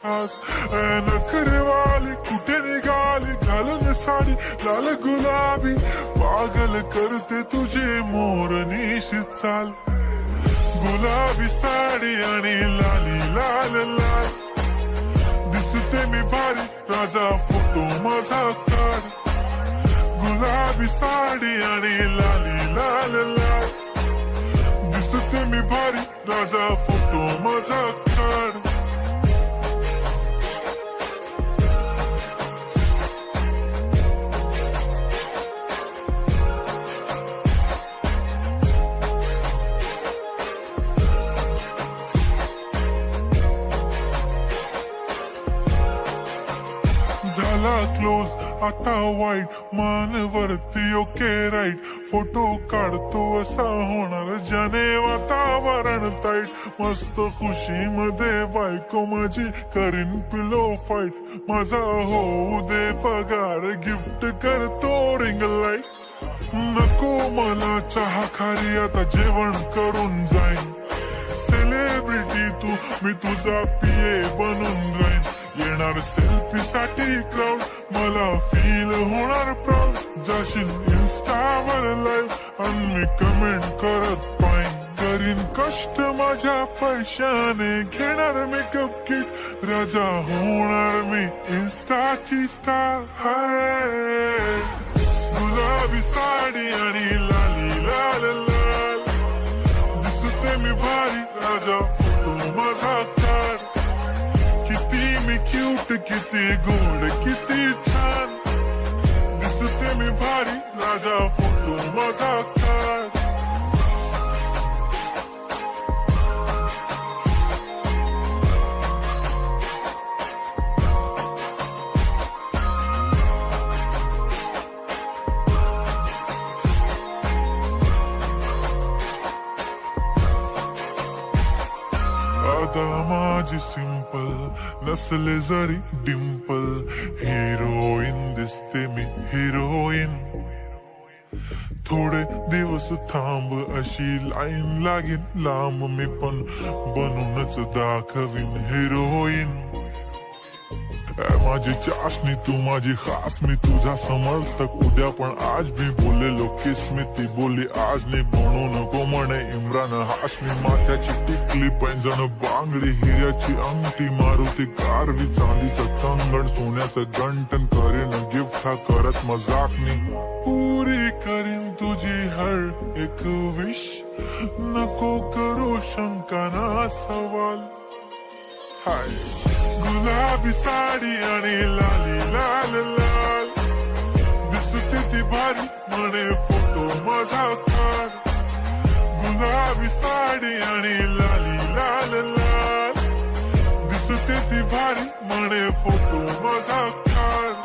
खास नखरेवाली कुठे निघाली घालून साडी लाल गुलाबी पागल करते तुझे मोरनीशी चाल गुलाबी साडी आणि लाली लाल लाल दिसते मी भारी राजा फोटो माझा काढ गुलाबी साडी आणि लाली लाल लाल दिसते मी भारी राजा फोटो माझा काढ झाला क्लोज आता वाईट मानवरती ओके राईट फोटो काढतो असा होणार ज्याने वातावरण ताईट मस्त खुशी मध्ये बायको माझी करीन पिलो फाईट माझा होऊ दे पगार गिफ्ट करतो रिंग लाईट नको मला चहा खारी आता जेवण करून जाईन सेलिब्रिटी तू मी तुझा पिये बनून राहीन येणार सेल्फी साठी क्राऊड मला फील होणार प्राऊड जाशील इन्स्टावर लाईव्ह आणि मी कमेंट करत पाईन करीन कष्ट माझ्या पैशाने घेणार मेकअप किट राजा होणार मी इन्स्टाची स्टार हाय गुलाबी साडी आणि लाली लाल लाल दिसते मी भारी राजा फोटो माझा काढ मी क्यूट किती गोड किती छान दिसते मी भारी राजा फोटो माझा काढ आता माझी सिंपल नसले जरी डिंपल हिरोईन दिसते मी हिरोईन थोडे दिवस थांब अशी लाईन लागेल लांब मी पण बनूनच दाखवीन हिरोईन माझी चाशनी तू माझी खास मी तुझा समर्थक उद्या पण आज मी बोलेलो किस्मी ती बोली आज नाही बनू नको म्हणे इम्रान हाशमी माथ्याची टिकली पैंजण बांगडी हिऱ्याची अंगठी मारुती कारवी चांदीचं कंगण सोन्याचं गंटन करीन गिफ्ट हा करत मजाकनी पुरी करीन तुझी हर एक विश नको करू शंका ना सवाल हाय गुलाबी साडी आणि लाली लाल लाल दिसते ती भारी म्हणे फोटो माझा काढ गुलाबी साडी आणि लाली लाल लाल दिसते ती भारी म्हणे फोटो माझा काढ